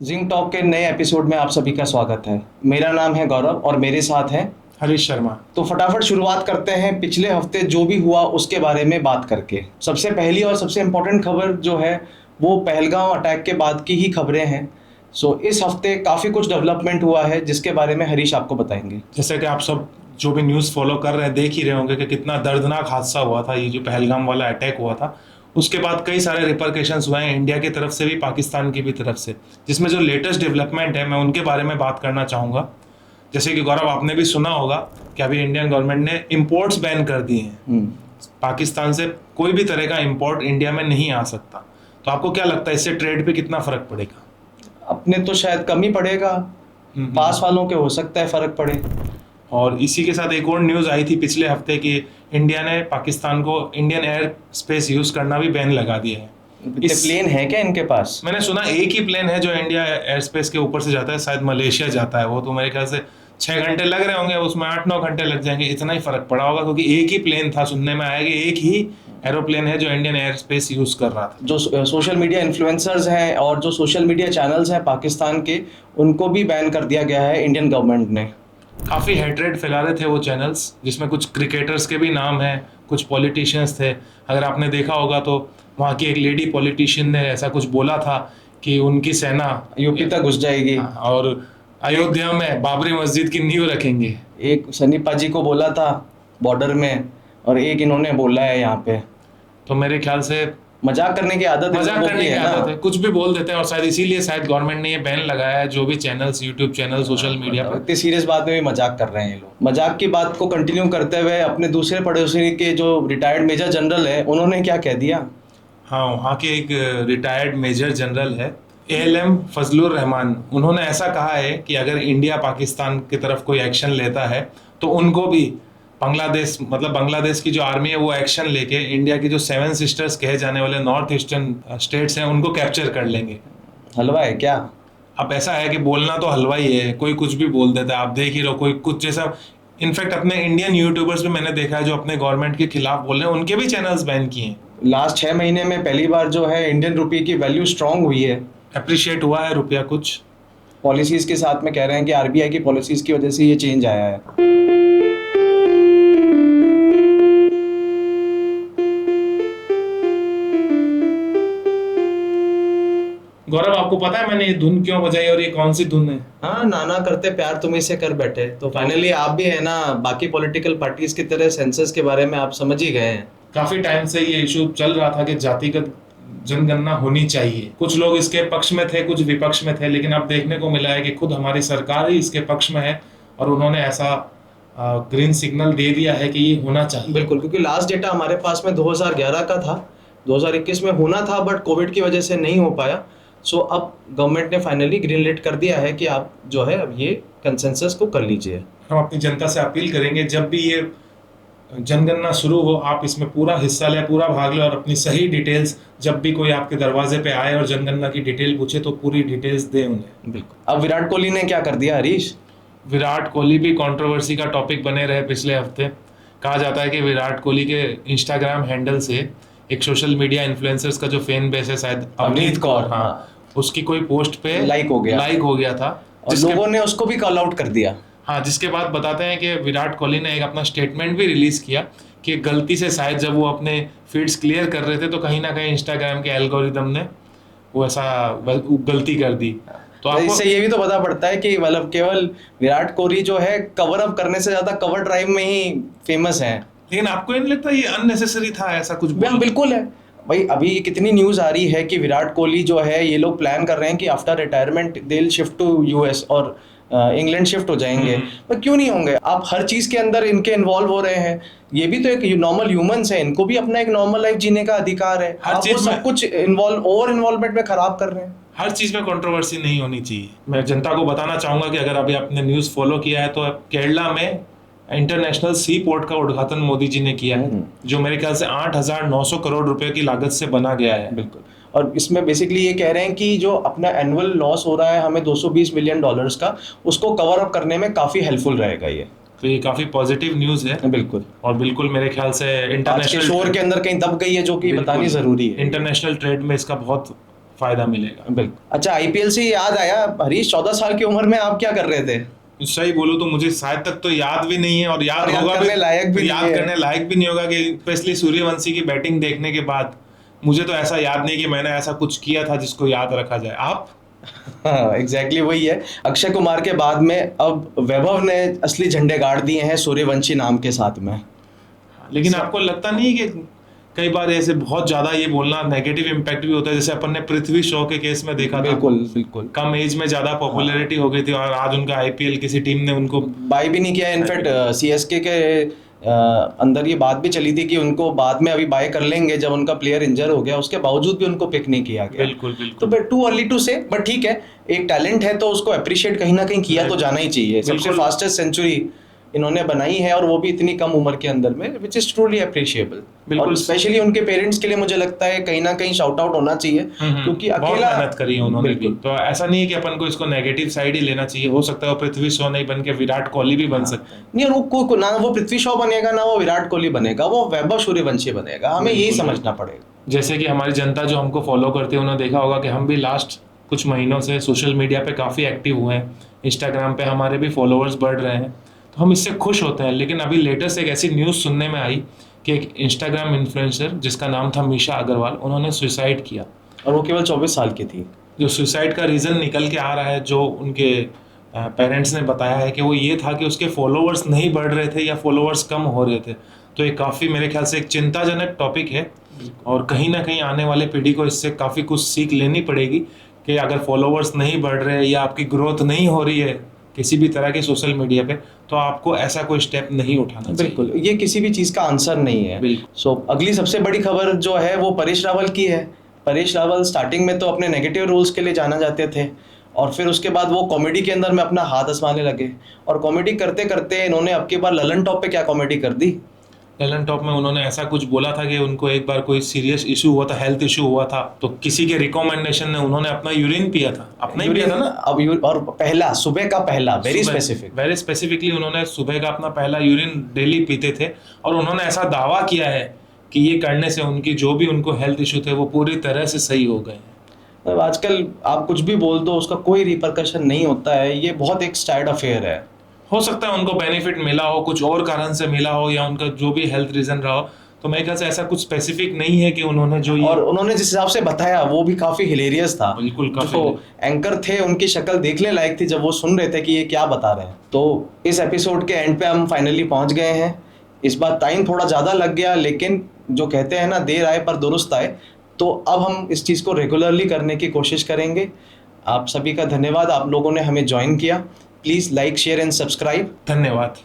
Zinc talk के नए episode में आप सभी का स्वागत है। मेरा नाम है गौरव और मेरे साथ है। हरीश शर्मा। तो फटाफट शुरुआत करते हैं पिछले हफ्ते जो भी हुआ उसके बारे में बात करके। सबसे पहली और सबसे इम्पोर्टेंट खबर जो है वो पहलगांव अटैक के बाद की ही खबरें हैं। इस हफ्ते काफ़ी कुछ डेवलपमेंट हुआ है जिसके बारे में हरीश आपको बताएंगे। जैसे कि आप सब जो भी न्यूज़ फॉलो कर रहे हैं देख ही रहे होंगे कि कितना दर्दनाक हादसा हुआ था, ये जो पहलगाम वाला अटैक हुआ था। उसके बाद कई सारे रिपरकेशंस हुए हैं इंडिया की तरफ से भी, पाकिस्तान की भी तरफ से, जिसमें जो लेटेस्ट डेवलपमेंट है मैं उनके बारे में बात करना चाहूँगा। जैसे कि गौरव, आपने भी सुना होगा कि अभी इंडियन गवर्नमेंट ने इम्पोर्ट्स बैन कर दिए हैं। पाकिस्तान से कोई भी तरह का इम्पोर्ट इंडिया में नहीं आ सकता। तो आपको क्या लगता है इससे ट्रेड पे कितना फर्क पड़ेगा? अपने तो शायद कम ही पड़ेगा, पास वालों के हो सकता है फर्क पड़े। और इसी के साथ एक और न्यूज़ आई थी पिछले हफ्ते कि इंडिया ने पाकिस्तान को इंडियन एयर स्पेस यूज़ करना भी बैन लगा दिया है। इतने प्लेन है क्या इनके पास? मैंने सुना एक ही प्लेन है जो इंडिया एयर स्पेस के ऊपर से जाता है, शायद मलेशिया जाता है वो। तो मेरे ख्याल से 6 घंटे लग रहे होंगे, उसमें 8-9 घंटे लग जाएंगे, इतना ही फर्क पड़ा होगा क्योंकि एक ही प्लेन था। सुनने में आया कि एक ही एरोप्लेन है जो इंडियन एयर स्पेस यूज़ कर रहा था। जो सोशल मीडिया इन्फ्लुएंसर्स हैं और जो सोशल मीडिया चैनल्स हैं पाकिस्तान के, उनको भी बैन कर दिया गया है इंडियन गवर्नमेंट ने। काफ़ी हेट्रेड फैला रहे थे वो चैनल्स, जिसमें कुछ क्रिकेटर्स के भी नाम हैं, कुछ पॉलिटिशियंस थे। अगर आपने देखा होगा तो वहाँ की एक लेडी पॉलिटिशियन ने ऐसा कुछ बोला था कि उनकी सेना यूपी तक घुस जाएगी और अयोध्या में बाबरी मस्जिद की नींव रखेंगे। एक सनीपा जी को बोला था बॉर्डर में, और एक इन्होंने बोला है यहाँ पे। तो मेरे ख्याल से मजाक करने की आदत इन मजाक लोगों करने की की है आदत ना। है, कुछ भी बोल देते हैं। और शायद इसीलिए शायद गवर्नमेंट ने ये बैन लगाया है जो भी channels, YouTube channel, social media पर। इतनी सीरियस बात में भी मजाक कर रहे हैं ये लोग। मजाक की बात को कंटिन्यू करते हुए अपने दूसरे पड़ोसी के जो रिटायर्ड मेजर जनरल है, उन्होंने क्या कह दिया। हाँ, वहाँ के एक रिटायर्ड मेजर जनरल है ALM फजलुर रहमान। उन्होंने ऐसा कहा है कि अगर इंडिया पाकिस्तान की तरफ कोई एक्शन लेता है तो उनको भी बांग्लादेश, मतलब बांग्लादेश की जो आर्मी है वो एक्शन लेके इंडिया की जो 7 सिस्टर्स कहे जाने वाले नॉर्थ ईस्टर्न स्टेट्स हैं उनको कैप्चर कर लेंगे। हलवा है क्या? अब ऐसा है कि बोलना तो हलवा ही है, कोई कुछ भी बोल देता है। आप देख ही लो, कोई कुछ जैसा। इनफैक्ट अपने इंडियन यूट्यूबर्स भी मैंने देखा है जो अपने गवर्नमेंट के खिलाफ बोल रहे हैं, उनके भी चैनल्स बैन किए हैं। लास्ट 6 महीने में पहली बार जो है इंडियन रुपये की वैल्यू स्ट्रांग हुई है। अप्रिशिएट हुआ है रुपया कुछ। पॉलिसीज के साथ में कह रहे हैं कि आरबीआई की पॉलिसीज की वजह से ये चेंज आया है। गौरव, आपको पता है मैंने ये धुन क्यों बजाई और ये कौन सी धुन है? हाँ, नाना करते प्यार तुम इसे कर बैठे। तो फाइनली आप भी है ना बाकी पॉलिटिकल पार्टीज की तरह सेंसस के बारे में आप समझ ही गए हैं। काफी टाइम से ये इशू चल रहा था कि जातिगत जनगणना होनी चाहिए। कुछ लोग इसके पक्ष में थे, कुछ विपक्ष में थे, लेकिन अब देखने को मिला है कि खुद हमारी सरकार ही इसके पक्ष में है और उन्होंने ऐसा ग्रीन सिग्नल दे दिया है कि ये होना चाहिए। बिल्कुल, क्योंकि लास्ट डेटा हमारे पास में 2011 का था, 2021 में होना था बट कोविड की वजह से नहीं हो पाया। अब गवर्नमेंट ने फाइनली ग्रीन लाइट कर दिया है कि आप जो है अब ये कंसेंसस को कर लीजिए। हम अपनी जनता से अपील करेंगे जब भी ये जनगणना शुरू हो आप इसमें पूरा हिस्सा लें, पूरा भाग लें और अपनी सही डिटेल्स, जब भी कोई आपके दरवाजे पे आए और जनगणना की डिटेल पूछे तो पूरी डिटेल्स दें उन्हें। बिल्कुल। अब विराट कोहली ने क्या कर दिया हरीश? विराट कोहली भी कंट्रोवर्सी का टॉपिक बने रहे पिछले हफ्ते। कहा जाता है कि विराट कोहली के इंस्टाग्राम हैंडल से एक सोशल मीडिया इन्फ्लुएंसर्स का जो फैन बेस है, शायद अवनीत कौर, हाँ, उसकी कोई पोस्ट पे लाइक हो गया था और लोगों ने उसको भी कॉल आउट कर दिया। हाँ, जिसके बाद बताते हैं कि विराट कोहली ने एक अपना स्टेटमेंट भी रिलीज किया कि गलती से शायद जब वो अपने फीड्स क्लियर कर रहे थे तो कहीं ना कहीं इंस्टाग्राम के एल्गोरिदम ने वो ऐसा गलती कर दी। तो इससे ये भी तो पता पड़ता है कि मतलब केवल विराट कोहली जो है कवर अप करने से ज्यादा कवर ड्राइव में ही फेमस है। लेकिन आपको नहीं लगता ये अननेसेसरी था ऐसा कुछ? बिल्कुल है भाई। अभी कितनी न्यूज आ रही है कि विराट कोहली जो है ये लोग प्लान कर रहे हैं कि after retirement they will shift to US और इंग्लैंड शिफ्ट हो जाएंगे। पर क्यों नहीं होंगे? आप हर चीज के अंदर इनके इन्वॉल्व हो रहे हैं। ये भी तो एक नॉर्मल ह्यूमंस है, इनको भी अपना एक नॉर्मल लाइफ जीने का अधिकार है। हर आप चीज वो सब कुछ ओवर इन्वॉल्वमेंट में खराब कर रहे हैं। हर चीज में कंट्रोवर्सी नहीं होनी चाहिए। मैं जनता को बताना चाहूंगा कि अगर अभी आपने न्यूज फॉलो किया है तो केरला में इंटरनेशनल सी पोर्ट का उद्घाटन मोदी जी ने किया है, जो मेरे ख्याल से 8,900 करोड़ रुपए की लागत से बना गया है। बिल्कुल। और इसमें बेसिकली ये कह रहे हैं कि जो अपना एनुअल लॉस हो रहा है हमें $220 मिलियन का, उसको कवर अप करने में काफी हेल्पफुल रहेगा ये। तो ये काफी पॉजिटिव न्यूज है। बिल्कुल। और बिल्कुल मेरे ख्याल से इंटरनेशनल शोर के अंदर कहीं दब गई है, जो कि बतानी जरूरी है। इंटरनेशनल ट्रेड में इसका बहुत फायदा मिलेगा। बिल्कुल। अच्छा, आईपीएल से याद आया, हरीश 14 साल की उम्र में आप क्या कर रहे थे? सही बोलूं तो मुझे शायद तक तो याद भी नहीं है, और याद होगा भी, करने लायक भी याद नहीं है। करने लायक भी नहीं होगा कि स्पेशली सूर्यवंशी की बैटिंग देखने के बाद मुझे तो ऐसा याद नहीं कि मैंने ऐसा कुछ किया था जिसको याद रखा जाए। आप? हाँ, एग्जैक्टली वही है। अक्षय कुमार के बाद में अब वैभव ने असली झंडे गाड़ दिए हैं सूर्यवंशी नाम के साथ में। लेकिन आपको लगता नहीं कि कई बार ऐसे बहुत ज्यादा ये बोलना नेगेटिव इम्पैक्ट भी होता है? जैसे अपन ने पृथ्वी शॉ के केस में देखा था, बिल्कुल बिल्कुल। कम एज में ज्यादा पॉपुलैरिटी हो गई थी और आज उनका आईपीएल किसी टीम ने उनको बाय भी नहीं किया। इनफैक्ट सीएसके के अंदर ये बात भी चली थी कि उनको बाद में अभी बाय कर लेंगे जब उनका प्लेयर इंजर हो गया, उसके बावजूद भी उनको पिक नहीं किया गया। बिल्कुल तो बिल्कुल। टू अर्ली टू से, बट ठीक है, एक टैलेंट है तो उसको अप्रिशिएट कहीं ना कहीं किया तो जाना ही चाहिए। सबसे बिल्कुल। फास्टेस्ट सेंचुरी इन्होंने बनाई है और वो भी इतनी कम उम्र के अंदर में, विच इज ट्रूली अप्रिशिएबल। बिल्कुल। और स्पेशली उनके पेरेंट्स के लिए मुझे लगता है कहीं ना कहीं शाउट आउट होना चाहिए, क्योंकि बहुत अकेला मेहनत करी है उन्होंने भी। बिल्कुल। तो ऐसा नहीं है कि अपन को इसको नेगेटिव साइड ही लेना चाहिए। हो सकता है वो पृथ्वी शॉ नहीं बन के विराट कोहली भी बन सकते हैं। नहीं, वो ना वो पृथ्वी शॉ बनेगा, ना वो विराट कोहली बनेगा, वो वैभव सूर्यवंशी बनेगा। हमें यही बिल्कुल। समझना पड़ेगा। जैसे कि हमारी जनता जो हमको फॉलो करती है उन्होंने देखा होगा कि हम भी लास्ट कुछ महीनों से सोशल मीडिया पे काफ़ी एक्टिव हुए हैं। इंस्टाग्राम पे हमारे भी फॉलोअर्स बढ़ रहे हैं, तो हम इससे खुश होते हैं। लेकिन अभी लेटेस्ट एक ऐसी न्यूज़ सुनने में आई कि एक इंस्टाग्राम इन्फ्लुएंसर जिसका नाम था मीशा अग्रवाल, उन्होंने सुसाइड किया। और वो केवल 24 साल की थी। जो सुसाइड का रीज़न निकल के आ रहा है, जो उनके पेरेंट्स ने बताया है कि वो ये था कि उसके फॉलोअर्स नहीं बढ़ रहे थे या फॉलोअर्स कम हो रहे थे। तो ये काफ़ी मेरे ख्याल से एक चिंताजनक टॉपिक है, और कहीं ना कहीं आने वाले पीढ़ी को इससे काफ़ी कुछ सीख लेनी पड़ेगी कि अगर फॉलोअर्स नहीं बढ़ रहे या आपकी ग्रोथ नहीं हो रही है किसी भी तरह के सोशल मीडिया पे, तो आपको ऐसा कोई स्टेप नहीं उठाना चाहिए। बिल्कुल, ये किसी भी चीज़ का आंसर नहीं है। बिल्कुल। सो अगली सबसे बड़ी खबर जो है वो परेश रावल की है। परेश रावल स्टार्टिंग में तो अपने नेगेटिव रोल्स के लिए जाना जाते थे, और फिर उसके बाद वो कॉमेडी के अंदर में अपना हाथ आजमाने लगे, और कॉमेडी करते करते इन्होंने अब की बार ललन टॉप पे क्या कॉमेडी कर दी। ललन टॉप में उन्होंने ऐसा कुछ बोला था कि उनको एक बार कोई सीरियस इशू हुआ था, हेल्थ इशू हुआ था, तो किसी के रिकमेंडेशन ने उन्होंने अपना यूरिन पिया था, अपना ही पिया था ना। अब और पहला, सुबह का पहला, वेरी स्पेसिफिक, वेरी स्पेसिफिकली उन्होंने सुबह का अपना पहला यूरिन डेली पीते थे, और उन्होंने ऐसा दावा किया है कि ये करने से उनकी जो भी उनको हेल्थ इशू थे वो पूरी तरह से सही हो गए। अब आजकल आप कुछ भी बोल दो उसका कोई रिपरकशन नहीं होता है, ये बहुत एक स्टैड अफेयर है। हो सकता है उनको बेनिफिट मिला हो, कुछ और कारण से मिला हो, या उनका जो भी हेल्थ रीजन रहा हो, तो मेरे ख्याल से ऐसा कुछ स्पेसिफिक नहीं है कि उन्होंने जो और उन्होंने जिस हिसाब से बताया वो भी काफी हिलेरियस था। बिल्कुल, काफी जो एंकर थे उनकी शक्ल देखने लायक थी जब वो सुन रहे थे कि ये क्या बता रहे हैं। तो इस एपिसोड के एंड पे हम फाइनली पहुंच गए हैं। इस बार टाइम थोड़ा ज़्यादा लग गया, लेकिन जो कहते हैं ना, देर आए पर दुरुस्त आए, तो अब हम इस चीज़ को रेगुलरली करने की कोशिश करेंगे। आप सभी का धन्यवाद, आप लोगों ने हमें ज्वाइन किया। Please like, share and subscribe. धन्यवाद।